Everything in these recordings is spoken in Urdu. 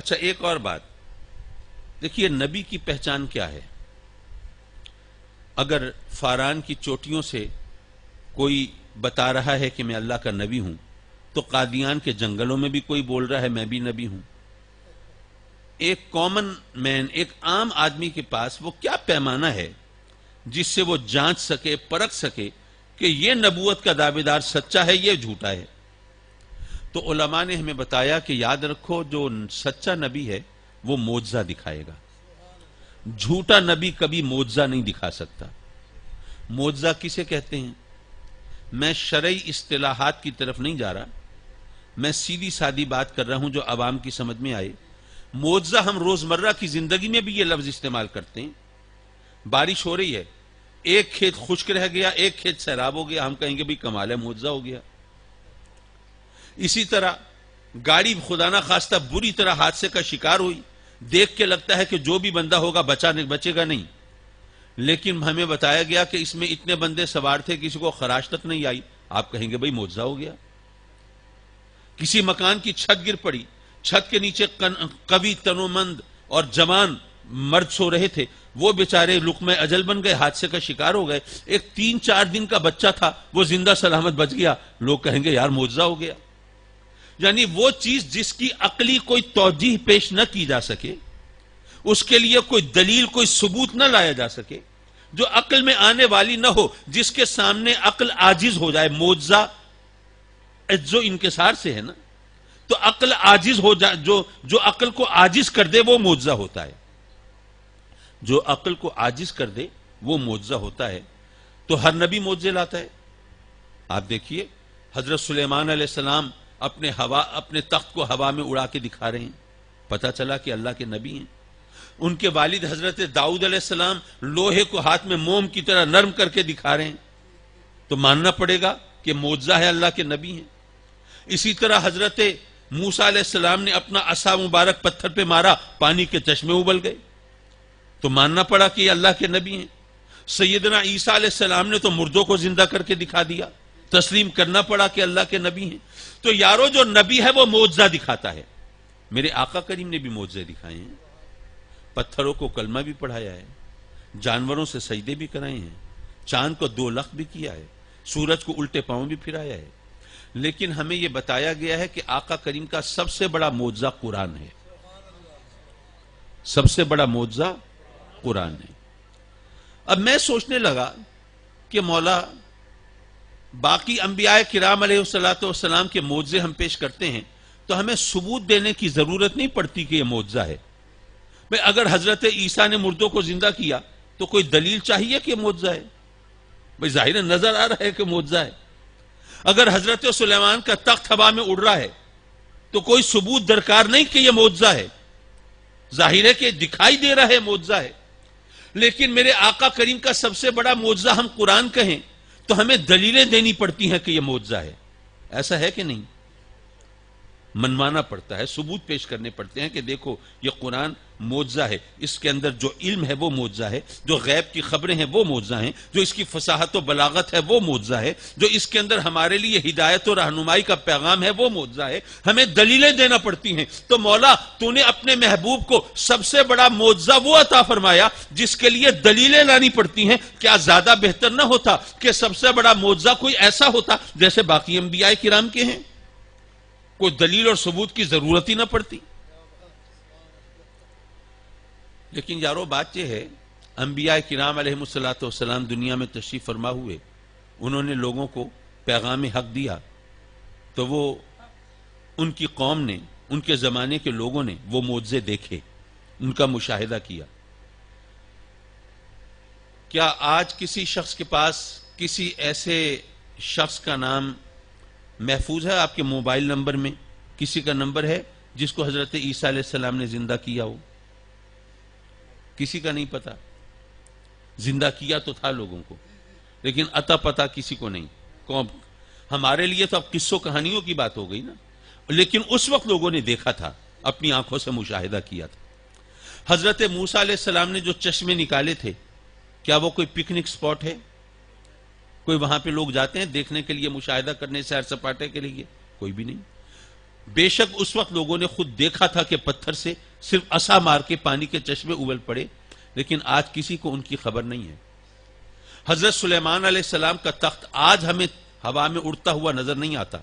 اچھا ایک اور بات دیکھیے، نبی کی پہچان کیا ہے؟ اگر فاران کی چوٹیوں سے کوئی بتا رہا ہے کہ میں اللہ کا نبی ہوں، تو قادیان کے جنگلوں میں بھی کوئی بول رہا ہے میں بھی نبی ہوں۔ ایک کامن مین، ایک عام آدمی کے پاس وہ کیا پیمانہ ہے جس سے وہ جانچ سکے، پرکھ سکے کہ یہ نبوت کا دعوے دار سچا ہے، یہ جھوٹا ہے؟ تو علماء نے ہمیں بتایا کہ یاد رکھو، جو سچا نبی ہے وہ معجزہ دکھائے گا، جھوٹا نبی کبھی معجزہ نہیں دکھا سکتا۔ معجزہ کسے کہتے ہیں؟ میں شرعی اصطلاحات کی طرف نہیں جا رہا، میں سیدھی سادی بات کر رہا ہوں جو عوام کی سمجھ میں آئے۔ معجزہ ہم روزمرہ کی زندگی میں بھی یہ لفظ استعمال کرتے ہیں۔ بارش ہو رہی ہے، ایک کھیت خشک رہ گیا، ایک کھیت سیراب ہو گیا، ہم کہیں گے بھئی کمال ہے، معجزہ ہو گیا۔ اسی طرح گاڑی خدا نہ خواستہ بری طرح حادثے کا شکار ہوئی، دیکھ کے لگتا ہے کہ جو بھی بندہ ہوگا بچے گا نہیں، لیکن ہمیں بتایا گیا کہ اس میں اتنے بندے سوار تھے کسی کو خراش تک نہیں آئی، آپ کہیں گے بھئی معجزہ ہو گیا۔ کسی مکان کی چھت گر پڑی، چھت کے نیچے قوی تنومند اور جوان مرد سو رہے تھے، وہ بیچارے لقمہ اجل بن گئے، حادثے کا شکار ہو گئے۔ ایک 3-4 دن کا بچہ تھا، وہ زندہ سلامت بچ گیا، لوگ کہیں گے یار معجزہ ہو گیا۔ یعنی وہ چیز جس کی عقلی کوئی توجیہ پیش نہ کی جا سکے، اس کے لیے کوئی دلیل، کوئی ثبوت نہ لایا جا سکے، جو عقل میں آنے والی نہ ہو، جس کے سامنے عقل عاجز ہو جائے۔ معجزہ عجز و انکسار سے ہے نا، تو عقل عاجز ہو جائے، جو عقل کو عاجز کر دے وہ معجزہ ہوتا ہے، جو عقل کو عاجز کر دے وہ معجزہ ہوتا ہے۔ تو ہر نبی معجزے لاتا ہے۔ آپ دیکھیے حضرت سلیمان علیہ السلام اپنے تخت کو ہوا میں اڑا کے دکھا رہے ہیں، پتہ چلا کہ اللہ کے نبی ہیں۔ ان کے والد حضرت داؤد علیہ السلام لوہے کو ہاتھ میں موم کی طرح نرم کر کے دکھا رہے ہیں، تو ماننا پڑے گا کہ معجزہ ہے، اللہ کے نبی ہیں۔ اسی طرح حضرت موسیٰ علیہ السلام نے اپنا عصا مبارک پتھر پہ مارا، پانی کے چشمے ابل گئے، تو ماننا پڑا کہ یہ اللہ کے نبی ہیں۔ سیدنا عیسیٰ علیہ السلام نے تو مردوں کو زندہ کر کے دکھا دیا، تسلیم کرنا پڑا کہ اللہ کے نبی ہیں۔ تو یارو جو نبی ہے وہ معجزہ دکھاتا ہے۔ میرے آقا کریم نے بھی معجزے دکھائے ہیں، پتھروں کو کلمہ بھی پڑھایا ہے، جانوروں سے سجدے بھی کرائے ہیں، چاند کو 2 لخت بھی کیا ہے، سورج کو الٹے پاؤں بھی پھرایا ہے۔ لیکن ہمیں یہ بتایا گیا ہے کہ آقا کریم کا سب سے بڑا معجزہ قرآن ہے، سب سے بڑا معجزہ قرآن ہے۔ اب میں سوچنے لگا کہ مولا باقی انبیاء کرام علیہ السلام کے معجزے ہم پیش کرتے ہیں تو ہمیں ثبوت دینے کی ضرورت نہیں پڑتی کہ یہ معجزہ ہے۔ بھئی اگر حضرت عیسیٰ نے مردوں کو زندہ کیا تو کوئی دلیل چاہیے کہ معجزہ ہے؟ بھئی ظاہر نظر آ رہا ہے کہ معجزہ ہے۔ اگر حضرت سلیمان کا تخت ہوا میں اڑ رہا ہے تو کوئی ثبوت درکار نہیں کہ یہ معجزہ ہے، ظاہر ہے کہ دکھائی دے رہا ہے معجزہ ہے۔ لیکن میرے آقا کریم کا سب سے بڑا معجزہ ہم قرآن کہیں تو ہمیں دلیلیں دینی پڑتی ہیں کہ یہ معجزہ ہے۔ ایسا ہے کہ نہیں؟ منوانا پڑتا ہے، ثبوت پیش کرنے پڑتے ہیں کہ دیکھو یہ قرآن معجزہ ہے، اس کے اندر جو علم ہے وہ معجزہ ہے، جو غیب کی خبریں ہیں وہ معجزہ ہیں، جو اس کی فصاحت و بلاغت ہے وہ معجزہ ہے، جو اس کے اندر ہمارے لیے ہدایت و رہنمائی کا پیغام ہے وہ معجزہ ہے۔ ہمیں دلیلیں دینا پڑتی ہیں۔ تو مولا تو نے اپنے محبوب کو سب سے بڑا معجزہ وہ عطا فرمایا جس کے لیے دلیلیں لانی پڑتی ہیں۔ کیا زیادہ بہتر نہ ہوتا کہ سب سے بڑا معجزہ کوئی ایسا ہوتا جیسے باقی انبیاء کرام کے ہیں، کوئی دلیل اور ثبوت کی ضرورت ہی نہ پڑتی؟ لیکن یارو بات یہ ہے، انبیاء کرام علیہ السلام دنیا میں تشریف فرما ہوئے، انہوں نے لوگوں کو پیغام حق دیا، تو وہ ان کی قوم نے، ان کے زمانے کے لوگوں نے وہ معجزے دیکھے، ان کا مشاہدہ کیا۔ کیا آج کسی شخص کے پاس کسی ایسے شخص کا نام محفوظ ہے؟ آپ کے موبائل نمبر میں کسی کا نمبر ہے جس کو حضرت عیسیٰ علیہ السلام نے زندہ کیا ہو؟ کسی کا نہیں پتا۔ زندہ کیا تو تھا لوگوں کو، لیکن عطا پتا کسی کو نہیں۔ ہمارے لیے تو اب قصوں کہانیوں کی بات ہو گئی نا، لیکن اس وقت لوگوں نے دیکھا تھا، اپنی آنکھوں سے مشاہدہ کیا تھا۔ حضرت موسیٰ علیہ السلام نے جو چشمے نکالے تھے، کیا وہ کوئی پکنک سپاٹ ہے؟ کوئی وہاں پہ لوگ جاتے ہیں دیکھنے کے لیے، مشاہدہ کرنے، سیر سپاٹے کے لیے؟ کوئی بھی نہیں۔ بے شک اس وقت لوگوں نے خود دیکھا تھا کہ پتھر سے صرف عصا مار کے پانی کے چشمے ابل پڑے، لیکن آج کسی کو ان کی خبر نہیں ہے۔ حضرت سلیمان علیہ السلام کا تخت آج ہمیں ہوا میں اڑتا ہوا نظر نہیں آتا۔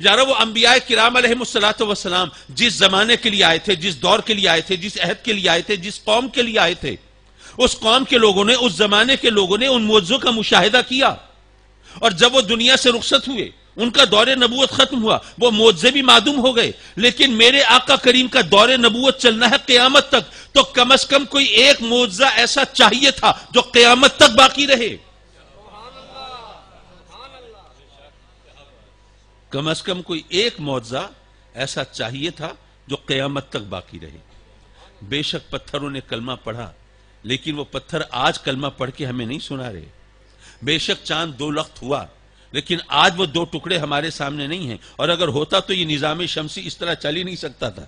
یارو وہ انبیاء کرام علیہم الصلوۃ والسلام جس زمانے کے لیے آئے تھے، جس دور کے لیے آئے تھے، جس عہد کے لیے آئے تھے، جس قوم کے لیے آئے تھے، اس قوم کے لوگوں نے، اس زمانے کے لوگوں نے ان معجزوں کا مشاہدہ کیا، اور جب وہ دنیا سے رخصت ہوئے، ان کا دور نبوت ختم ہوا، وہ معجزے بھی معدوم ہو گئے۔ لیکن میرے آقا کریم کا دور نبوت چلنا ہے قیامت تک، تو کم از کم کوئی ایک معجزہ ایسا چاہیے تھا جو قیامت تک باقی رہے۔ کم از کم کوئی ایک معجزہ ایسا چاہیے تھا جو قیامت تک باقی رہے۔ بے شک پتھروں نے کلمہ پڑھا، لیکن وہ پتھر آج کلمہ پڑھ کے ہمیں نہیں سنا رہے۔ بے شک چاند دو لخت ہوا، لیکن آج وہ دو ٹکڑے ہمارے سامنے نہیں ہیں، اور اگر ہوتا تو یہ نظام شمسی اس طرح چل ہی نہیں سکتا تھا۔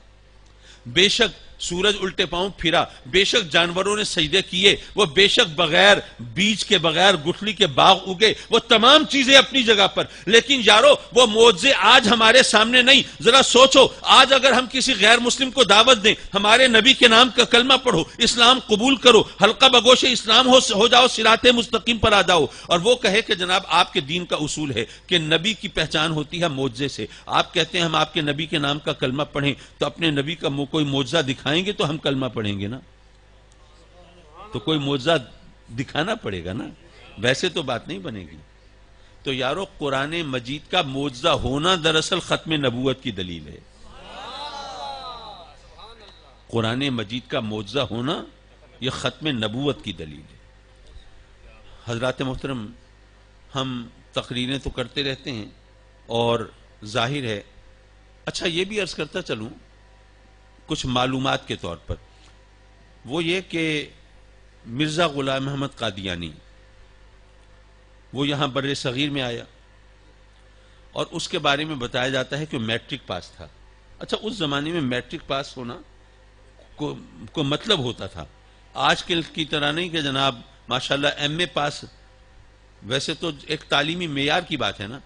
بے شک سورج الٹے پاؤں پھرا، بے شک جانوروں نے سجدے کیے، وہ بے شک بغیر بیج کے، بغیر گٹھلی کے باغ اگے، وہ تمام چیزیں اپنی جگہ پر، لیکن یارو وہ معجزے آج ہمارے سامنے نہیں۔ ذرا سوچو، آج اگر ہم کسی غیر مسلم کو دعوت دیں، ہمارے نبی کے نام کا کلمہ پڑھو، اسلام قبول کرو، حلقہ بگوش اسلام ہو جاؤ، صراط مستقیم پر آ جاؤ، اور وہ کہے کہ جناب آپ کے دین کا اصول ہے کہ نبی کی پہچان ہوتی ہے معجزے سے، آپ کہتے ہیں ہم آپ کے نبی کے نام کا کلمہ پڑھیں، تو اپنے نبی کا کوئی معجزہ دکھائیں گے تو ہم کلمہ پڑھیں گے نا، تو کوئی معجزہ دکھانا پڑے گا نا، ویسے تو بات نہیں بنے گی۔ تو یارو قرآن مجید کا معجزہ ہونا دراصل ختم نبوت کی دلیل ہے۔ قرآن مجید کا معجزہ ہونا یہ ختم نبوت کی دلیل ہے۔ حضرات محترم، ہم تقریریں تو کرتے رہتے ہیں، اور ظاہر ہے، اچھا یہ بھی عرض کرتا چلوں کچھ معلومات کے طور پر، وہ یہ کہ مرزا غلام احمد قادیانی وہ یہاں بر صغیر میں آیا، اور اس کے بارے میں بتایا جاتا ہے کہ میٹرک پاس تھا۔ اچھا اس زمانے میں میٹرک پاس ہونا کو مطلب ہوتا تھا، آج کل کی طرح نہیں کہ جناب ماشاءاللہ ایم اے پاس، ویسے تو ایک تعلیمی معیار کی بات ہے نا۔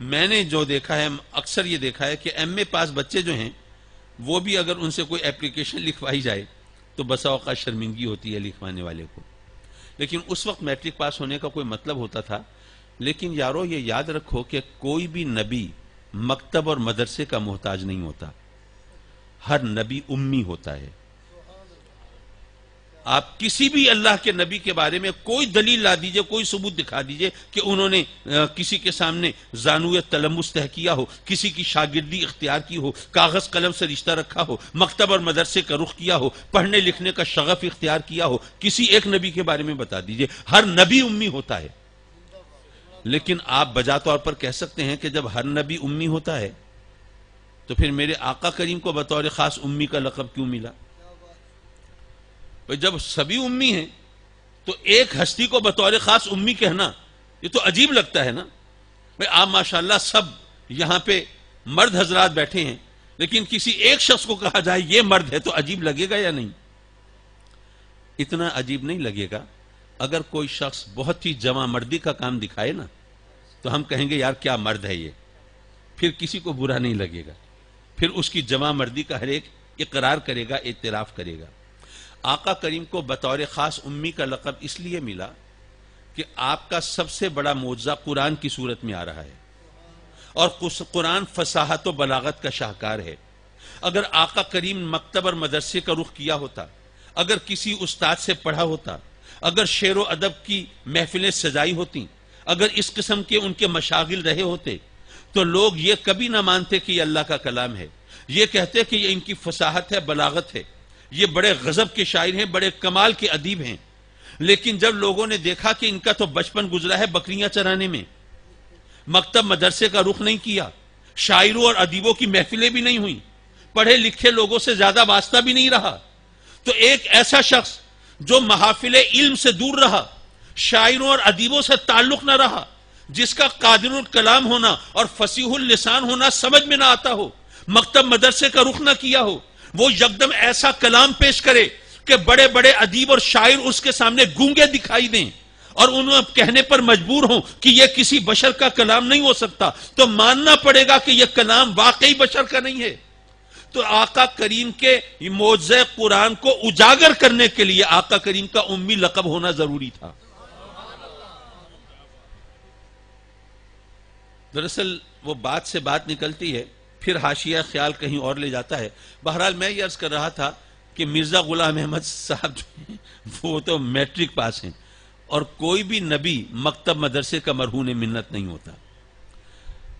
میں نے جو دیکھا ہے، اکثر یہ دیکھا ہے کہ ایم اے پاس بچے جو ہیں، وہ بھی اگر ان سے کوئی اپلیکیشن لکھوائی جائے تو بسا اوقات شرمندگی ہوتی ہے لکھوانے والے کو، لیکن اس وقت میٹرک پاس ہونے کا کوئی مطلب ہوتا تھا۔ لیکن یارو یہ یاد رکھو کہ کوئی بھی نبی مکتب اور مدرسے کا محتاج نہیں ہوتا، ہر نبی امی ہوتا ہے۔ آپ کسی بھی اللہ کے نبی کے بارے میں کوئی دلیل لا دیجئے، کوئی ثبوت دکھا دیجئے کہ انہوں نے کسی کے سامنے زانویہ تلمس طے کیا ہو، کسی کی شاگردی اختیار کی ہو، کاغذ قلم سے رشتہ رکھا ہو، مکتب اور مدرسے کا رخ کیا ہو، پڑھنے لکھنے کا شغف اختیار کیا ہو، کسی ایک نبی کے بارے میں بتا دیجئے۔ ہر نبی امی ہوتا ہے، لیکن آپ بجا طور پر کہہ سکتے ہیں کہ جب ہر نبی امی ہوتا ہے تو پھر میرے آقا کریم کو بطور خاص امی کا لقب کیوں ملا؟ جب سبھی امی ہیں تو ایک ہستی کو بطور خاص امی کہنا یہ تو عجیب لگتا ہے نا۔ آپ ماشاءاللہ سب یہاں پہ مرد حضرات بیٹھے ہیں، لیکن کسی ایک شخص کو کہا جائے یہ مرد ہے تو عجیب لگے گا یا نہیں؟ اتنا عجیب نہیں لگے گا۔ اگر کوئی شخص بہت ہی جمع مردی کا کام دکھائے نا تو ہم کہیں گے یار کیا مرد ہے یہ، پھر کسی کو برا نہیں لگے گا، پھر اس کی جمع مردی کا ہر ایک اقرار کرے گا، اعتراف کرے گا۔ آقا کریم کو بطور خاص امی کا لقب اس لیے ملا کہ آپ کا سب سے بڑا معجزہ قرآن کی صورت میں آ رہا ہے، اور قرآن فصاحت و بلاغت کا شاہکار ہے۔ اگر آقا کریم مکتب اور مدرسے کا رخ کیا ہوتا، اگر کسی استاد سے پڑھا ہوتا، اگر شعر و ادب کی محفلیں سجائی ہوتی، اگر اس قسم کے ان کے مشاغل رہے ہوتے، تو لوگ یہ کبھی نہ مانتے کہ یہ اللہ کا کلام ہے، یہ کہتے کہ یہ ان کی فصاحت ہے، بلاغت ہے، یہ بڑے غضب کے شاعر ہیں، بڑے کمال کے ادیب ہیں۔ لیکن جب لوگوں نے دیکھا کہ ان کا تو بچپن گزرا ہے بکریاں چرانے میں، مکتب مدرسے کا رخ نہیں کیا، شاعروں اور ادیبوں کی محفلیں بھی نہیں ہوئی، پڑھے لکھے لوگوں سے زیادہ واسطہ بھی نہیں رہا، تو ایک ایسا شخص جو محافل علم سے دور رہا، شاعروں اور ادیبوں سے تعلق نہ رہا، جس کا قادر الکلام ہونا اور فصیح اللسان ہونا سمجھ میں نہ آتا ہو، مکتب مدرسے کا رخ نہ کیا ہو، وہ یکدم ایسا کلام پیش کرے کہ بڑے بڑے ادیب اور شاعر اس کے سامنے گونگے دکھائی دیں، اور انہیں کہنے پر مجبور ہوں کہ یہ کسی بشر کا کلام نہیں ہو سکتا، تو ماننا پڑے گا کہ یہ کلام واقعی بشر کا نہیں ہے۔ تو آقا کریم کے معجزہ قرآن کو اجاگر کرنے کے لیے آقا کریم کا امی لقب ہونا ضروری تھا۔ دراصل وہ بات سے بات نکلتی ہے، پھر حاشیہ خیال کہیں اور لے جاتا ہے۔ بہرحال میں یہ عرض کر رہا تھا کہ مرزا غلام احمد صاحب جو ہیں وہ تو میٹرک پاس ہیں، اور کوئی بھی نبی مکتب مدرسے کا مرہون منت نہیں ہوتا۔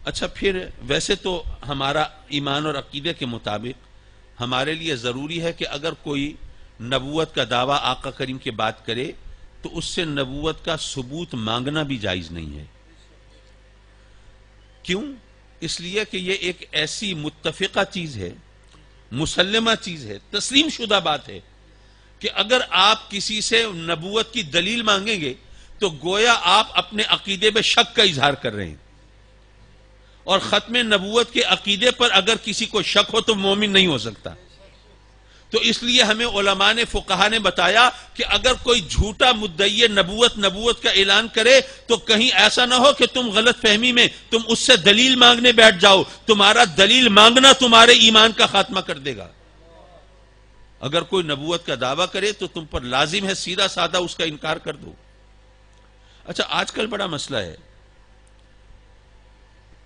اچھا، پھر ویسے تو ہمارا ایمان اور عقیدے کے مطابق ہمارے لیے ضروری ہے کہ اگر کوئی نبوت کا دعویٰ آقا کریم کے بات کرے تو اس سے نبوت کا ثبوت مانگنا بھی جائز نہیں ہے۔ کیوں؟ اس لیے کہ یہ ایک ایسی متفقہ چیز ہے، مسلمہ چیز ہے، تسلیم شدہ بات ہے کہ اگر آپ کسی سے نبوت کی دلیل مانگیں گے تو گویا آپ اپنے عقیدے میں شک کا اظہار کر رہے ہیں، اور ختم نبوت کے عقیدے پر اگر کسی کو شک ہو تو مومن نہیں ہو سکتا۔ تو اس لیے ہمیں علماء نے، فقہا نے بتایا کہ اگر کوئی جھوٹا مدعی نبوت کا اعلان کرے تو کہیں ایسا نہ ہو کہ تم غلط فہمی میں تم اس سے دلیل مانگنے بیٹھ جاؤ، تمہارا دلیل مانگنا تمہارے ایمان کا خاتمہ کر دے گا۔ اگر کوئی نبوت کا دعویٰ کرے تو تم پر لازم ہے سیدھا سادہ اس کا انکار کر دو۔ اچھا، آج کل بڑا مسئلہ ہے،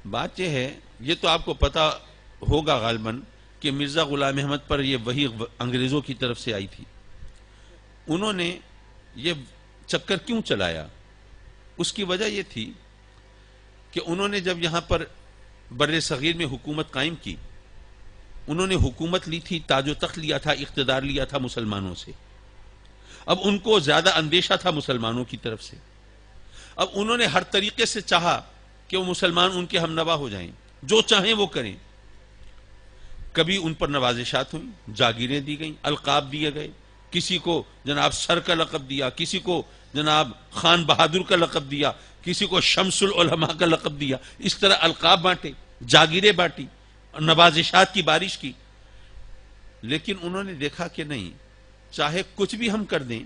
بات یہ ہے، یہ تو آپ کو پتا ہوگا غالباً کہ مرزا غلام احمد پر یہ وحی انگریزوں کی طرف سے آئی تھی۔ انہوں نے یہ چکر کیوں چلایا؟ اس کی وجہ یہ تھی کہ انہوں نے جب یہاں پر بر صغیر میں حکومت قائم کی، انہوں نے حکومت لی تھی، تاج و تخت لیا تھا، اقتدار لیا تھا مسلمانوں سے۔ اب ان کو زیادہ اندیشہ تھا مسلمانوں کی طرف سے۔ اب انہوں نے ہر طریقے سے چاہا کہ وہ مسلمان ان کے ہم نوا ہو جائیں، جو چاہیں وہ کریں۔ کبھی ان پر نوازشات ہوئیں، جاگیریں دی گئیں، القاب دیے گئے، کسی کو جناب سر کا لقب دیا، کسی کو جناب خان بہادر کا لقب دیا، کسی کو شمس العلماء کا لقب دیا، اس طرح القاب بانٹے، جاگیریں بانٹی، نوازشات کی بارش کی۔ لیکن انہوں نے دیکھا کہ نہیں، چاہے کچھ بھی ہم کر دیں،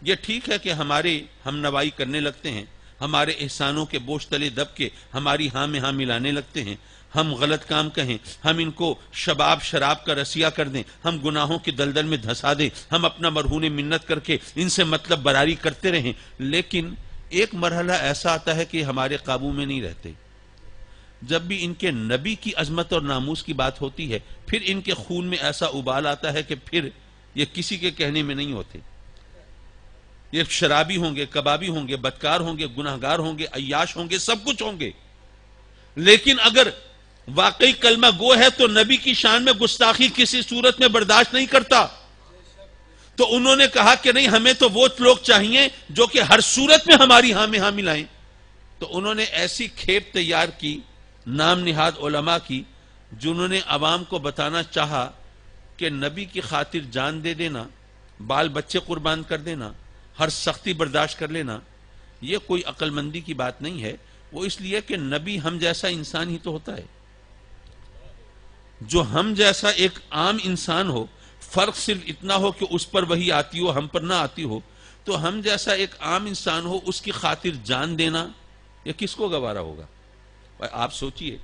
یہ ٹھیک ہے کہ ہمارے ہم نوائی کرنے لگتے ہیں، ہمارے احسانوں کے بوجھ تلے دب کے ہماری ہاں میں ہاں ملانے لگتے ہیں، ہم غلط کام کہیں، ہم ان کو شراب کا رسیہ کر دیں، ہم گناہوں کی دلدل میں دھسا دیں، ہم اپنا مرہون منت کر کے ان سے مطلب براری کرتے رہیں، لیکن ایک مرحلہ ایسا آتا ہے کہ ہمارے قابو میں نہیں رہتے۔ جب بھی ان کے نبی کی عظمت اور ناموس کی بات ہوتی ہے، پھر ان کے خون میں ایسا ابال آتا ہے کہ پھر یہ کسی کے کہنے میں نہیں ہوتے۔ یہ شرابی ہوں گے، کبابی ہوں گے، بدکار ہوں گے، گناہگار ہوں گے، عیاش ہوں گے، سب کچھ ہوں گے، لیکن اگر واقعی کلمہ گو ہے تو نبی کی شان میں گستاخی کسی صورت میں برداشت نہیں کرتا۔ تو انہوں نے کہا کہ نہیں، ہمیں تو وہ لوگ چاہیے جو کہ ہر صورت میں ہماری ہاں میں ہاں ملائیں۔ تو انہوں نے ایسی کھیپ تیار کی نام نہاد علماء کی، جنہوں نے عوام کو بتانا چاہا کہ نبی کی خاطر جان دے دینا، بال بچے قربان کر دینا، ہر سختی برداشت کر لینا، یہ کوئی عقل مندی کی بات نہیں ہے۔ وہ اس لیے کہ نبی ہم جیسا انسان ہی تو ہوتا ہے۔ جو ہم جیسا ایک عام انسان ہو، فرق صرف اتنا ہو کہ اس پر وہی آتی ہو، ہم پر نہ آتی ہو، تو ہم جیسا ایک عام انسان ہو، اس کی خاطر جان دینا یہ کس کو گوارا ہوگا؟ آپ سوچئے،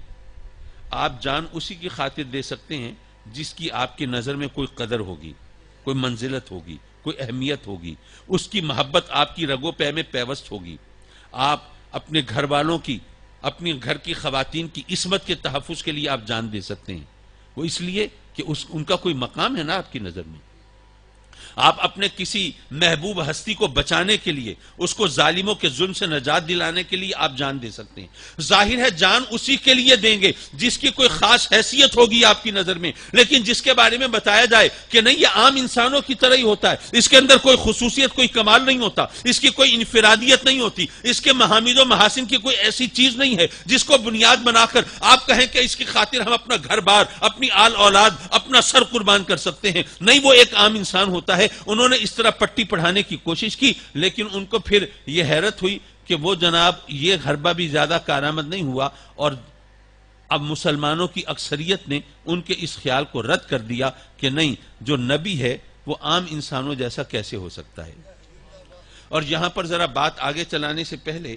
آپ جان اسی کی خاطر دے سکتے ہیں جس کی آپ کی نظر میں کوئی قدر ہوگی، کوئی منزلت ہوگی، کوئی اہمیت ہوگی، اس کی محبت آپ کی رگو پے میں پیوست ہوگی۔ آپ اپنے گھر والوں کی، اپنی گھر کی خواتین کی عصمت کے تحفظ کے لیے آپ جان دے سکتے ہیں، وہ اس لیے کہ ان کا کوئی مقام ہے نا آپ کی نظر میں۔ آپ اپنے کسی محبوب ہستی کو بچانے کے لیے، اس کو ظالموں کے ظلم سے نجات دلانے کے لیے آپ جان دے سکتے ہیں۔ ظاہر ہے جان اسی کے لیے دیں گے جس کی کوئی خاص حیثیت ہوگی آپ کی نظر میں، لیکن جس کے بارے میں بتایا جائے کہ نہیں یہ عام انسانوں کی طرح ہی ہوتا ہے، اس کے اندر کوئی خصوصیت، کوئی کمال نہیں ہوتا، اس کی کوئی انفرادیت نہیں ہوتی، اس کے محامد و محاسن کی کوئی ایسی چیز نہیں ہے جس کو بنیاد بنا کر آپ کہیں کہ اس کی خاطر ہم اپنا گھر بار، اپنی آل اولاد، اپنا سر قربان کر سکتے ہیں۔ نہیں، وہ ایک عام انسان ہوتا ہے۔ انہوں نے اس طرح پٹی پڑھانے کی کوشش کی، لیکن ان کو پھر یہ حیرت ہوئی کہ وہ جناب یہ حربہ بھی زیادہ کارآمد نہیں ہوا، اور اب مسلمانوں کی اکثریت نے ان کے اس خیال کو رد کر دیا کہ نہیں، جو نبی ہے وہ عام انسانوں جیسا کیسے ہو سکتا ہے۔ اور یہاں پر ذرا بات آگے چلانے سے پہلے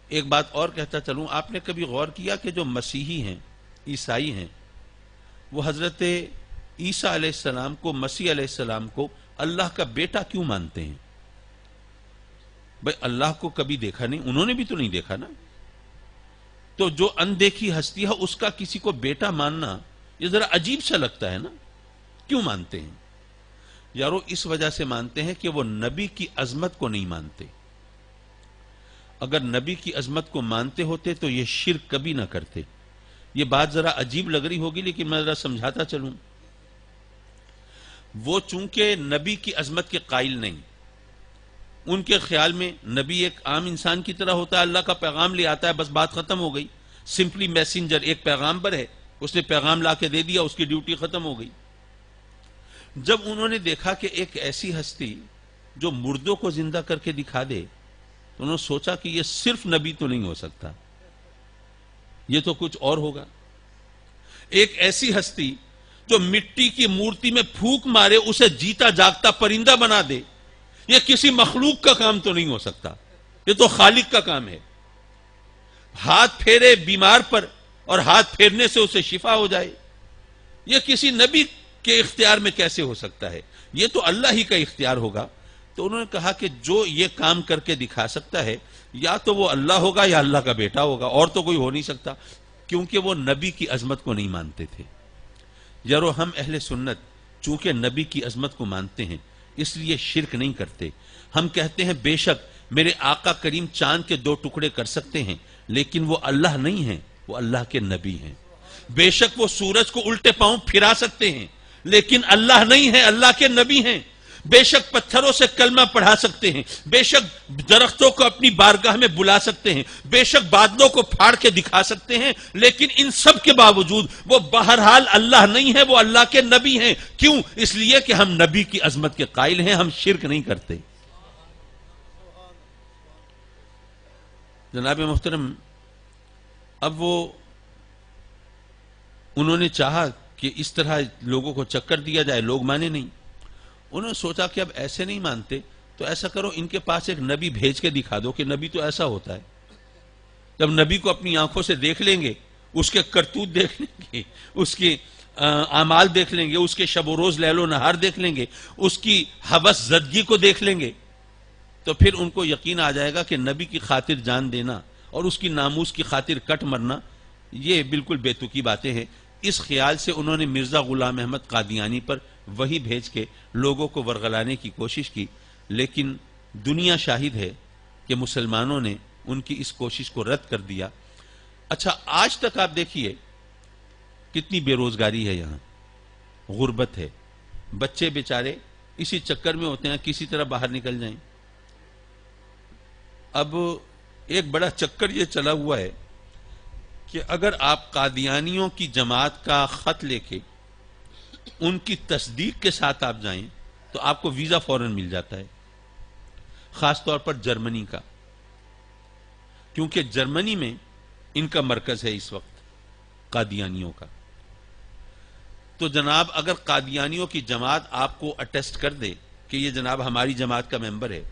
ایک بات اور کہتا چلوں. آپ نے کبھی غور کیا کہ جو مسیحی ہیں، عیسائی ہیں، وہ حضرت عیسیٰ علیہ السلام کو، مسیح علیہ السلام کو اللہ کا بیٹا کیوں مانتے ہیں؟ بھئی اللہ کو کبھی دیکھا نہیں، انہوں نے بھی تو نہیں دیکھا نا. تو جو اندیکھی ہستی ہے اس کا کسی کو بیٹا ماننا یہ ذرا عجیب سا لگتا ہے نا. کیوں مانتے ہیں؟ یارو اس وجہ سے مانتے ہیں کہ وہ نبی کی عظمت کو نہیں مانتے. اگر نبی کی عظمت کو مانتے ہوتے تو یہ شرک کبھی نہ کرتے. یہ بات ذرا عجیب لگ رہی ہوگی لیکن میں ذرا سمجھاتا چلوں. وہ چونکہ نبی کی عظمت کے قائل نہیں، ان کے خیال میں نبی ایک عام انسان کی طرح ہوتا ہے، اللہ کا پیغام لے آتا ہے، بس بات ختم ہو گئی. سمپلی میسنجر، ایک پیغامبر ہے، اس نے پیغام لا کے دے دیا، اس کی ڈیوٹی ختم ہو گئی. جب انہوں نے دیکھا کہ ایک ایسی ہستی جو مردوں کو زندہ کر کے دکھا دے تو انہوں نے سوچا کہ یہ صرف نبی تو نہیں ہو سکتا، یہ تو کچھ اور ہوگا. ایک ایسی ہستی جو مٹی کی مورتی میں پھونک مارے اسے جیتا جاگتا پرندہ بنا دے، یہ کسی مخلوق کا کام تو نہیں ہو سکتا، یہ تو خالق کا کام ہے. ہاتھ پھیرے بیمار پر اور ہاتھ پھیرنے سے اسے شفا ہو جائے، یہ کسی نبی کے اختیار میں کیسے ہو سکتا ہے؟ یہ تو اللہ ہی کا اختیار ہوگا. تو انہوں نے کہا کہ جو یہ کام کر کے دکھا سکتا ہے یا تو وہ اللہ ہوگا یا اللہ کا بیٹا ہوگا، اور تو کوئی ہو نہیں سکتا. کیونکہ وہ نبی کی عظمت کو نہیں مانتے تھے. یارو ہم اہل سنت چونکہ نبی کی عظمت کو مانتے ہیں اس لیے شرک نہیں کرتے. ہم کہتے ہیں بے شک میرے آقا کریم چاند کے 2 ٹکڑے کر سکتے ہیں لیکن وہ اللہ نہیں ہیں، وہ اللہ کے نبی ہیں. بے شک وہ سورج کو الٹے پاؤں پھرا سکتے ہیں لیکن اللہ نہیں ہے، اللہ کے نبی ہیں. بے شک پتھروں سے کلمہ پڑھا سکتے ہیں، بے شک درختوں کو اپنی بارگاہ میں بلا سکتے ہیں، بے شک بادلوں کو پھاڑ کے دکھا سکتے ہیں، لیکن ان سب کے باوجود وہ بہرحال اللہ نہیں ہے، وہ اللہ کے نبی ہیں. کیوں؟ اس لیے کہ ہم نبی کی عظمت کے قائل ہیں، ہم شرک نہیں کرتے. جناب محترم، اب وہ انہوں نے چاہا کہ اس طرح لوگوں کو چکر دیا جائے، لوگ مانے نہیں. انہوں نے سوچا کہ اب ایسے نہیں مانتے تو ایسا کرو ان کے پاس ایک نبی بھیج کے دکھا دو کہ نبی تو ایسا ہوتا ہے. جب نبی کو اپنی آنکھوں سے دیکھ لیں گے، اس کے کرتوت دیکھ لیں گے، اس کے اعمال دیکھ لیں گے، اس کے شب و روز لیل و نہار دیکھ لیں گے، اس کی حوث زدگی کو دیکھ لیں گے، تو پھر ان کو یقین آ جائے گا کہ نبی کی خاطر جان دینا اور اس کی ناموس کی خاطر کٹ مرنا یہ بالکل بے تکی باتیں ہیں. اس خیال سے انہوں نے مرزا غلام احمد قادیانی پر وہی بھیج کے لوگوں کو ورغلانے کی کوشش کی، لیکن دنیا شاہد ہے کہ مسلمانوں نے ان کی اس کوشش کو رد کر دیا. اچھا آج تک آپ دیکھیے کتنی بے روزگاری ہے، یہاں غربت ہے، بچے بیچارے اسی چکر میں ہوتے ہیں کسی طرح باہر نکل جائیں. اب ایک بڑا چکر یہ چلا ہوا ہے کہ اگر آپ قادیانیوں کی جماعت کا خط لے کے ان کی تصدیق کے ساتھ آپ جائیں تو آپ کو ویزا فوراً مل جاتا ہے، خاص طور پر جرمنی کا، کیونکہ جرمنی میں ان کا مرکز ہے اس وقت قادیانیوں کا. تو جناب اگر قادیانیوں کی جماعت آپ کو اٹیسٹ کر دے کہ یہ جناب ہماری جماعت کا ممبر ہے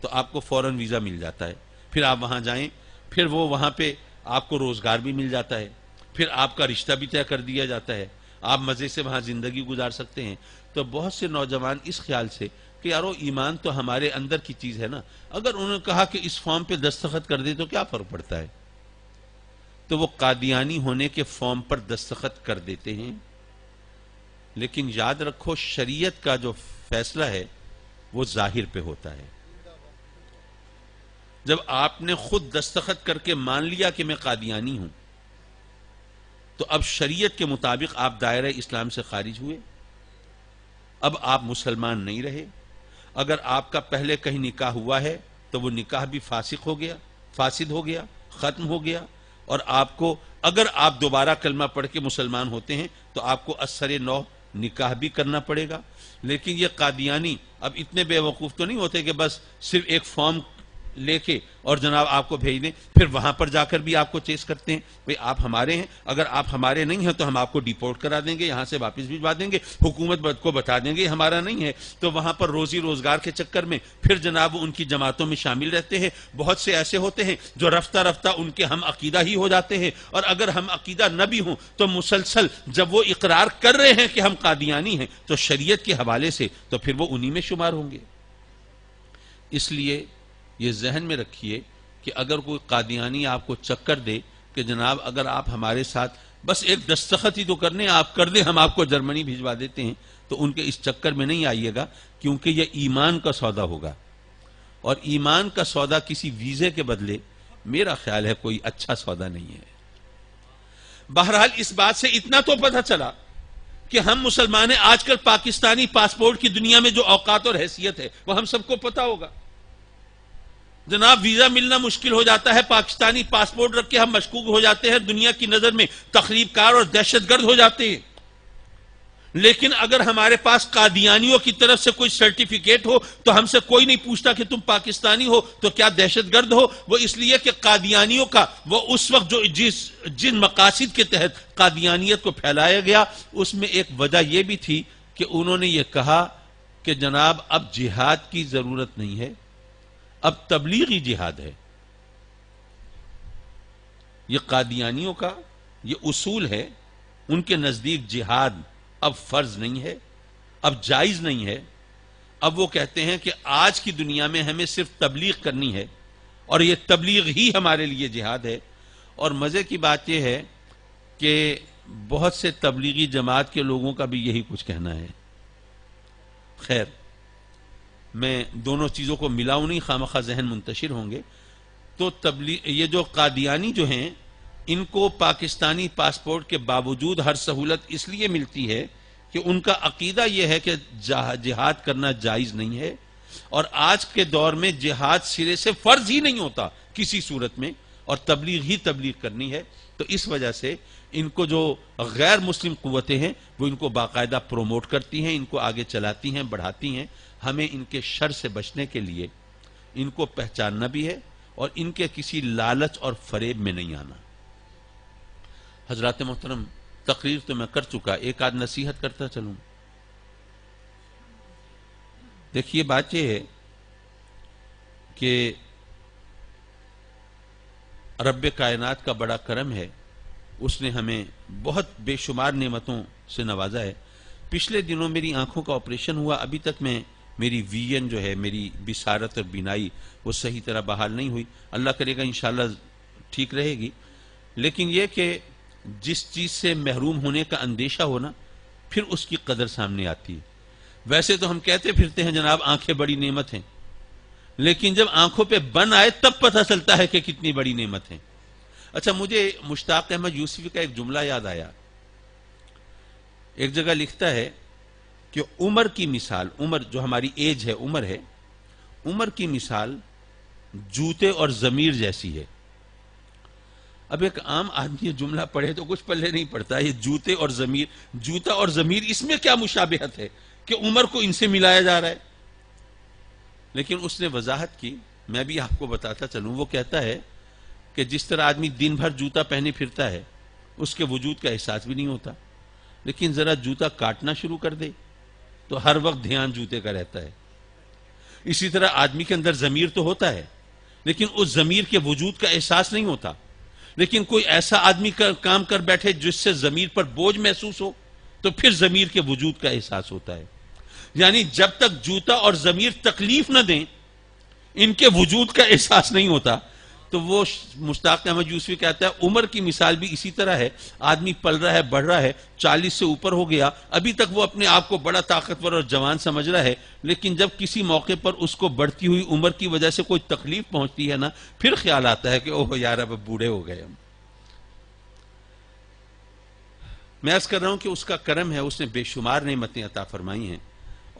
تو آپ کو فوراً ویزا مل جاتا ہے. پھر آپ وہاں جائیں، پھر وہ وہاں پہ آپ کو روزگار بھی مل جاتا ہے، پھر آپ کا رشتہ بھی طے کر دیا جاتا ہے، آپ مزے سے وہاں زندگی گزار سکتے ہیں. تو بہت سے نوجوان اس خیال سے کہ یارو ایمان تو ہمارے اندر کی چیز ہے نا، اگر انہوں نے کہا کہ اس فارم پہ دستخط کر دے تو کیا فرق پڑتا ہے، تو وہ قادیانی ہونے کے فارم پر دستخط کر دیتے ہیں. لیکن یاد رکھو شریعت کا جو فیصلہ ہے وہ ظاہر پہ ہوتا ہے. جب آپ نے خود دستخط کر کے مان لیا کہ میں قادیانی ہوں تو اب شریعت کے مطابق آپ دائرہ اسلام سے خارج ہوئے، اب آپ مسلمان نہیں رہے. اگر آپ کا پہلے کہیں نکاح ہوا ہے تو وہ نکاح بھی فاسق ہو گیا، فاسد ہو گیا، ختم ہو گیا، اور آپ کو اگر آپ دوبارہ کلمہ پڑھ کے مسلمان ہوتے ہیں تو آپ کو اثر نو نکاح بھی کرنا پڑے گا. لیکن یہ قادیانی اب اتنے بے وقوف تو نہیں ہوتے کہ بس صرف ایک فارم لے کے اور جناب آپ کو بھیج دیں، پھر وہاں پر جا کر بھی آپ کو چیز کرتے ہیں بھئی آپ ہمارے ہیں، اگر آپ ہمارے نہیں ہیں تو ہم آپ کو ڈیپورٹ کرا دیں گے، یہاں سے واپس بھجوا دیں گے، حکومت کو بتا دیں گے ہمارا نہیں ہے، تو وہاں پر روزی روزگار کے چکر میں پھر جناب ان کی جماعتوں میں شامل رہتے ہیں۔ بہت سے ایسے ہوتے ہیں جو رفتہ رفتہ ان کے ہم عقیدہ ہی ہو جاتے ہیں، اور اگر ہم عقیدہ نہ بھی ہوں تو مسلسل جب وہ اقرار کر رہے ہیں کہ ہم قادیانی ہیں تو شریعت کے حوالے سے تو پھر وہ انہی میں شمار ہوں گے۔ اس لیے یہ ذہن میں رکھیے کہ اگر کوئی قادیانی آپ کو چکر دے کہ جناب اگر آپ ہمارے ساتھ بس ایک دستخط ہی تو کرنے آپ کر دیں، ہم آپ کو جرمنی بھجوا دیتے ہیں، تو ان کے اس چکر میں نہیں آئیے گا، کیونکہ یہ ایمان کا سودا ہوگا، اور ایمان کا سودا کسی ویزے کے بدلے میرا خیال ہے کوئی اچھا سودا نہیں ہے۔ بہرحال اس بات سے اتنا تو پتہ چلا کہ ہم مسلمان ہیں، آج کل پاکستانی پاسپورٹ کی دنیا میں جو اوقات اور حیثیت ہے وہ ہم سب کو پتہ ہوگا۔ جناب ویزا ملنا مشکل ہو جاتا ہے، پاکستانی پاسپورٹ رکھ کے ہم مشکوک ہو جاتے ہیں، دنیا کی نظر میں تخریب کار اور دہشت گرد ہو جاتے ہیں۔ لیکن اگر ہمارے پاس قادیانیوں کی طرف سے کوئی سرٹیفکیٹ ہو تو ہم سے کوئی نہیں پوچھتا کہ تم پاکستانی ہو تو کیا دہشت گرد ہو، وہ اس لیے کہ قادیانیوں کا وہ اس وقت جو جن مقاصد کے تحت قادیانیت کو پھیلایا گیا اس میں ایک وجہ یہ بھی تھی کہ انہوں نے یہ کہا کہ جناب اب جہاد کی ضرورت نہیں ہے، اب تبلیغی جہاد ہے۔ یہ قادیانیوں کا یہ اصول ہے، ان کے نزدیک جہاد اب فرض نہیں ہے، اب جائز نہیں ہے۔ اب وہ کہتے ہیں کہ آج کی دنیا میں ہمیں صرف تبلیغ کرنی ہے، اور یہ تبلیغ ہی ہمارے لیے جہاد ہے۔ اور مزے کی بات یہ ہے کہ بہت سے تبلیغی جماعت کے لوگوں کا بھی یہی کچھ کہنا ہے۔ خیر، میں دونوں چیزوں کو ملاؤں نہیں، خامخواہ ذہن منتشر ہوں گے۔ تو یہ جو قادیانی جو ہیں ان کو پاکستانی پاسپورٹ کے باوجود ہر سہولت اس لیے ملتی ہے کہ ان کا عقیدہ یہ ہے کہ جہاد کرنا جائز نہیں ہے، اور آج کے دور میں جہاد سرے سے فرض ہی نہیں ہوتا کسی صورت میں، اور تبلیغ ہی تبلیغ کرنی ہے۔ تو اس وجہ سے ان کو جو غیر مسلم قوتیں ہیں وہ ان کو باقاعدہ پروموٹ کرتی ہیں، ان کو آگے چلاتی ہیں، بڑھاتی ہیں۔ ہمیں ان کے شر سے بچنے کے لیے ان کو پہچاننا بھی ہے، اور ان کے کسی لالچ اور فریب میں نہیں آنا۔ حضرات محترم، تقریر تو میں کر چکا، ایک آدھ نصیحت کرتا چلوں۔ دیکھیے بات یہ ہے کہ رب کائنات کا بڑا کرم ہے، اس نے ہمیں بہت بے شمار نعمتوں سے نوازا ہے۔ پچھلے دنوں میری آنکھوں کا آپریشن ہوا، ابھی تک میری ویژن جو ہے، میری بصارت اور بینائی وہ صحیح طرح بحال نہیں ہوئی، اللہ کرے گا انشاءاللہ ٹھیک رہے گی۔ لیکن یہ کہ جس چیز سے محروم ہونے کا اندیشہ ہونا، پھر اس کی قدر سامنے آتی ہے۔ ویسے تو ہم کہتے پھرتے ہیں جناب آنکھیں بڑی نعمت ہیں، لیکن جب آنکھوں پہ بن آئے تب پتہ چلتا ہے کہ کتنی بڑی نعمت ہے۔ اچھا، مجھے مشتاق احمد یوسفی کا ایک جملہ یاد آیا۔ ایک جگہ لکھتا ہے کہ عمر کی مثال، عمر جو ہماری ایج ہے، عمر ہے، عمر کی مثال جوتے اور ضمیر جیسی ہے۔ اب ایک عام آدمی یہ جملہ پڑھے تو کچھ پلے نہیں پڑتا، یہ جوتے اور ضمیر، جوتا اور ضمیر، اس میں کیا مشابہت ہے کہ عمر کو ان سے ملایا جا رہا ہے؟ لیکن اس نے وضاحت کی، میں بھی آپ کو بتاتا چلوں۔ وہ کہتا ہے کہ جس طرح آدمی دن بھر جوتا پہنے پھرتا ہے اس کے وجود کا احساس بھی نہیں ہوتا، لیکن ذرا جوتا کاٹنا شروع کر دے تو ہر وقت دھیان جوتے کا رہتا ہے۔ اسی طرح آدمی کے اندر ضمیر تو ہوتا ہے، لیکن اس ضمیر کے وجود کا احساس نہیں ہوتا۔ لیکن کوئی ایسا آدمی کام کر بیٹھے جس سے ضمیر پر بوجھ محسوس ہو تو پھر ضمیر کے وجود کا احساس ہوتا ہے۔ یعنی جب تک جوتا اور ضمیر تکلیف نہ دیں، ان کے وجود کا احساس نہیں ہوتا۔ تو وہ مشتاق احمد یوسفی کہتا ہے عمر کی مثال بھی اسی طرح ہے۔ آدمی پل رہا ہے، بڑھ رہا ہے، 40 سے اوپر ہو گیا، ابھی تک وہ اپنے آپ کو بڑا طاقتور اور جوان سمجھ رہا ہے، لیکن جب کسی موقع پر اس کو بڑھتی ہوئی عمر کی وجہ سے کوئی تکلیف پہنچتی ہے نا، پھر خیال آتا ہے کہ اوہ یار اب بوڑھے ہو گئے ہم۔ میں عرض کر رہا ہوں کہ اس کا کرم ہے، اس نے بے شمار نعمتیں عطا فرمائی ہیں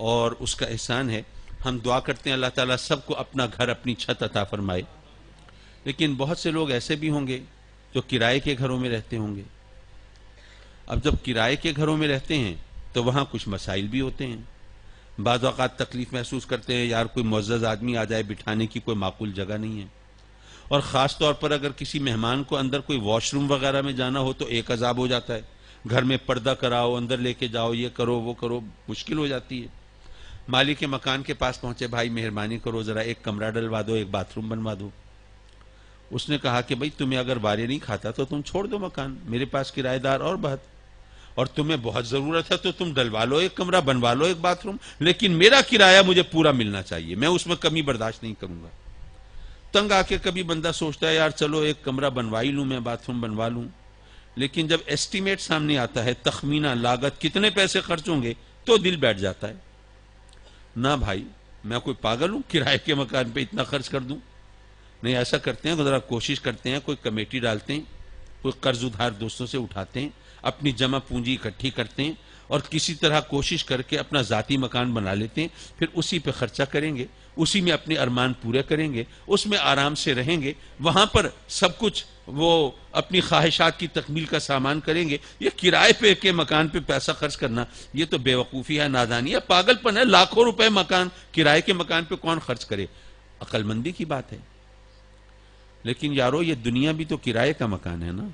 اور اس کا احسان ہے۔ ہم دعا کرتے ہیں اللہ تعالیٰ سب کو اپنا گھر، اپنی چھت عطا فرمائے۔ لیکن بہت سے لوگ ایسے بھی ہوں گے جو کرائے کے گھروں میں رہتے ہوں گے۔ اب جب کرائے کے گھروں میں رہتے ہیں تو وہاں کچھ مسائل بھی ہوتے ہیں۔ بعض اوقات تکلیف محسوس کرتے ہیں یار کوئی معزز آدمی آ جائے، بٹھانے کی کوئی معقول جگہ نہیں ہے، اور خاص طور پر اگر کسی مہمان کو اندر کوئی واش روم وغیرہ میں جانا ہو تو ایک عذاب ہو جاتا ہے، گھر میں پردہ کراؤ، اندر لے کے جاؤ، یہ کرو وہ کرو، مشکل ہو جاتی ہے۔ مالک مکان کے پاس پہنچے، بھائی مہربانی کرو ذرا ایک کمرہ ڈلوا دو، ایک باتھ روم بنوا دو۔ اس نے کہا کہ بھائی تمہیں اگر بارے نہیں کھاتا تو تم چھوڑ دو مکان، میرے پاس کرایہ دار اور بہت، اور تمہیں بہت ضرورت ہے تو تم ڈلوا لو ایک کمرہ، بنوا لو ایک باتھ روم، لیکن میرا کرایہ مجھے پورا ملنا چاہیے، میں اس میں کمی برداشت نہیں کروں گا۔ تنگ آ کے کبھی بندہ سوچتا ہے یار چلو ایک کمرہ بنوا ہی لوں، میں باتھ روم بنوا لوں، لیکن جب ایسٹیمیٹ سامنے آتا ہے، تخمینہ لاگت کتنے پیسے خرچ ہوں گے، تو دل بیٹھ جاتا ہے، نہ بھائی میں کوئی پاگل ہوں کرائے کے مکان پہ اتنا خرچ کر دوں۔ نہیں، ایسا کرتے ہیں ذرا کوشش کرتے ہیں، کوئی کمیٹی ڈالتے ہیں، کوئی قرض ادھار دوستوں سے اٹھاتے ہیں، اپنی جمع پونجی اکٹھی کرتے ہیں اور کسی طرح کوشش کر کے اپنا ذاتی مکان بنا لیتے ہیں، پھر اسی پہ خرچہ کریں گے، اسی میں اپنے ارمان پورے کریں گے، اس میں آرام سے رہیں گے، وہاں پر سب کچھ وہ اپنی خواہشات کی تکمیل کا سامان کریں گے۔ یہ کرائے پہ کے مکان پہ پیسہ خرچ کرنا یہ تو بے وقوفی ہے، نادانی ہے، پاگل پن ہے۔ لاکھوں روپے مکان کرائے کے مکان پہ کون خرچ کرے؟ عقل مندی کی بات ہے۔ لیکن یارو یہ دنیا بھی تو کرائے کا مکان ہے نا،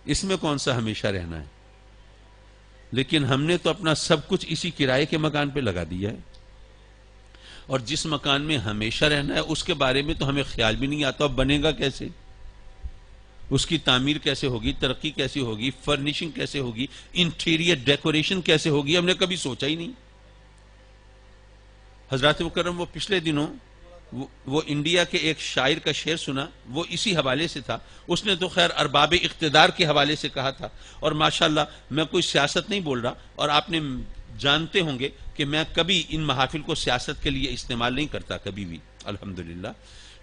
اس میں کون سا ہمیشہ رہنا ہے؟ لیکن ہم نے تو اپنا سب کچھ اسی کرائے کے مکان پہ لگا دیا ہے، اور جس مکان میں ہمیشہ رہنا ہے اس کے بارے میں تو ہمیں خیال بھی نہیں آتا، اب بنے گا کیسے، اس کی تعمیر کیسے ہوگی، ترقی کیسے ہوگی، فرنیشنگ کیسے ہوگی، انٹیریئر ڈیکوریشن کیسے ہوگی، ہم نے کبھی سوچا ہی نہیں۔ حضرات مکرم، وہ پچھلے دنوں وہ انڈیا کے ایک شاعر کا شعر سنا، وہ اسی حوالے سے تھا، اس نے تو خیر ارباب اقتدار کے حوالے سے کہا تھا، اور ماشاءاللہ میں کوئی سیاست نہیں بول رہا، اور آپ نے جانتے ہوں گے کہ میں کبھی ان محافل کو سیاست کے لیے استعمال نہیں کرتا کبھی بھی، الحمدللہ،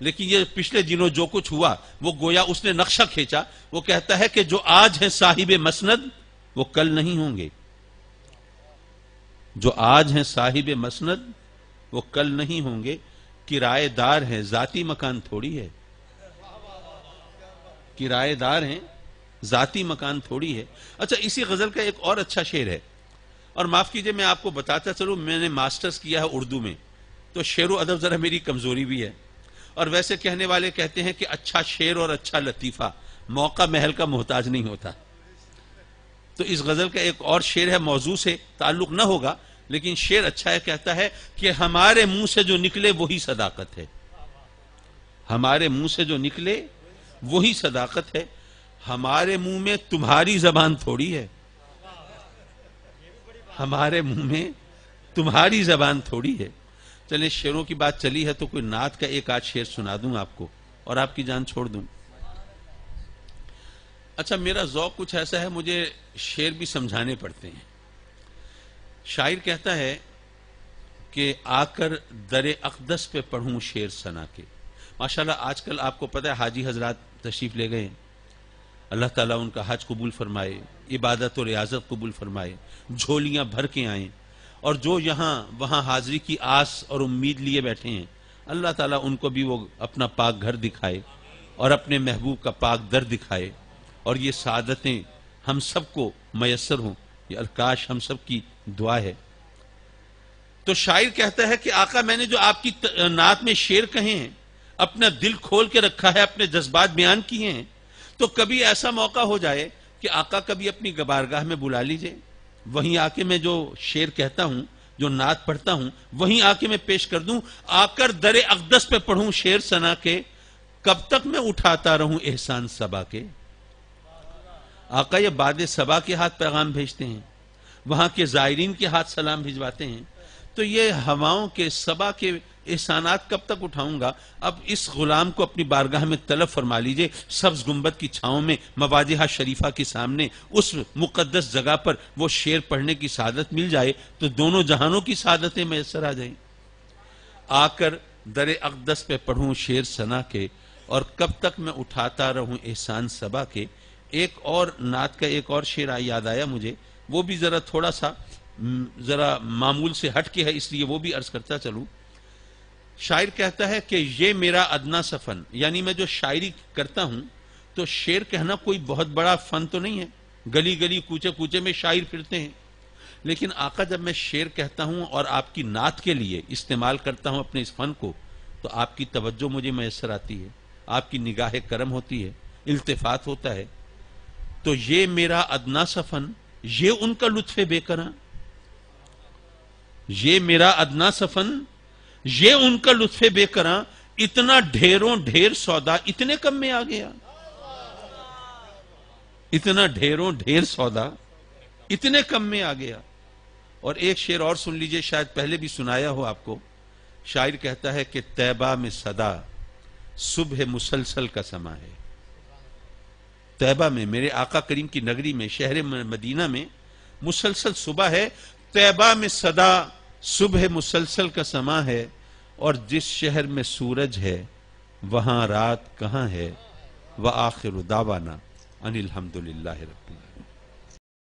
لیکن یہ پچھلے دنوں جو کچھ ہوا وہ گویا اس نے نقشہ کھینچا۔ وہ کہتا ہے کہ جو آج ہیں صاحب مسند وہ کل نہیں ہوں گے، جو آج ہیں صاحب مسند وہ کل نہیں ہوں گے، کرائے دار ہیں ذاتی مکان تھوڑی ہے، کرائے دار ہیں ذاتی مکان تھوڑی ہے۔ اچھا، اسی غزل کا ایک اور اچھا شعر ہے، اور معاف کیجئے میں آپ کو بتاتا چلوں، میں نے ماسٹرز کیا ہے اردو میں، تو شعر و ادب ذرا میری کمزوری بھی ہے، اور ویسے کہنے والے کہتے ہیں کہ اچھا شعر اور اچھا لطیفہ موقع محل کا محتاج نہیں ہوتا۔ تو اس غزل کا ایک اور شعر ہے، موضوع سے تعلق نہ ہوگا لیکن شعر اچھا ہے، کہتا ہے کہ ہمارے منہ سے جو نکلے وہی صداقت ہے، ہمارے منہ سے جو نکلے وہی صداقت ہے، ہمارے منہ میں تمہاری زبان تھوڑی ہے، ہمارے منہ میں تمہاری زبان تھوڑی ہے۔ چلیں، شعروں کی بات چلی ہے تو کوئی نعت کا ایک آدھ شعر سنا دوں آپ کو اور آپ کی جان چھوڑ دوں۔ اچھا، میرا ذوق کچھ ایسا ہے، مجھے شعر بھی سمجھانے پڑتے ہیں۔ شاعر کہتا ہے کہ آ کر در اقدس پہ پڑھوں شعر ثنا کے۔ ماشاءاللہ آج کل آپ کو پتہ ہے حاجی حضرات تشریف لے گئے، اللہ تعالیٰ ان کا حج قبول فرمائے، عبادت و ریاضت قبول فرمائے، جھولیاں بھر کے آئیں، اور جو یہاں وہاں حاضری کی آس اور امید لیے بیٹھے ہیں، اللہ تعالیٰ ان کو بھی وہ اپنا پاک گھر دکھائے اور اپنے محبوب کا پاک در دکھائے، اور یہ سعادتیں ہم سب کو میسر ہوں، یہ الکاش ہم سب کی دعا ہے۔ تو شاعر کہتا ہے کہ آقا میں نے جو آپ کی نعت میں شعر کہے ہیں، اپنا دل کھول کے رکھا ہے، اپنے جذبات بیان کیے ہیں، تو کبھی ایسا موقع ہو جائے کہ آقا کبھی اپنی بارگاہ میں بلا لیجئے، وہیں آ کے میں جو شعر کہتا ہوں، جو نعت پڑھتا ہوں، وہیں آ کے میں پیش کر دوں، آ کر در اقدس پہ پڑھوں شعر ثنا کے، کب تک میں اٹھاتا رہوں احسان صبا کے۔ آقا یہ باد صبا کے ہاتھ پیغام بھیجتے ہیں، وہاں کے زائرین کے ہاتھ سلام بھجواتے ہیں، تو یہ ہواؤں کے صبا کے احسانات کب تک اٹھاؤں گا؟ اب اس غلام کو اپنی بارگاہ میں طلب فرما لیجئے، سبز گنبد کی چھاؤں میں مواجہ شریفہ کے سامنے اس مقدس جگہ پر وہ شعر پڑھنے کی سعادت مل جائے تو دونوں جہانوں کی سعادتیں میسر آ جائیں۔ آ کر در اقدس پہ پڑھوں شعر ثنا کے، اور کب تک میں اٹھاتا رہوں احسان صبا کے۔ ایک اور نعت کا ایک اور شعر یاد آیا مجھے، وہ بھی ذرا تھوڑا سا ذرا معمول سے ہٹ کے ہے، اس لیے وہ بھی عرض کرتا چلوں۔ شاعر کہتا ہے کہ یہ میرا ادنا سا فن، یعنی میں جو شاعری کرتا ہوں تو شعر کہنا کوئی بہت بڑا فن تو نہیں ہے، گلی گلی کوچے کوچے میں شاعر پھرتے ہیں، لیکن آقا جب میں شعر کہتا ہوں اور آپ کی نعت کے لیے استعمال کرتا ہوں اپنے اس فن کو تو آپ کی توجہ مجھے میسر آتی ہے، آپ کی نگاہ کرم ہوتی ہے، التفات ہوتا ہے. تو یہ میرا ادنا سا فن، یہ ان کا لطف بے کراں، یہ میرا ادنا سا فن، یہ ان کا لطف بے کراں، اتنا ڈھیروں ڈھیر سودا اتنے کم میں آ گیا. اتنا ڈھیروں ڈھیر سودا اتنے کم میں آ گیا. اور ایک شعر اور سن لیجئے، شاید پہلے بھی سنایا ہو آپ کو. شاعر کہتا ہے کہ طیبہ میں صدا صبح مسلسل کا سما ہے. طیبہ میں، میرے آقا کریم کی نگری میں، شہر مدینہ میں مسلسل صبح ہے. طیبہ میں صدا صبح مسلسل کا سما ہے، اور جس شہر میں سورج ہے وہاں رات کہاں ہے. وآخر دعوانا ان الحمدللہ رب العالمین.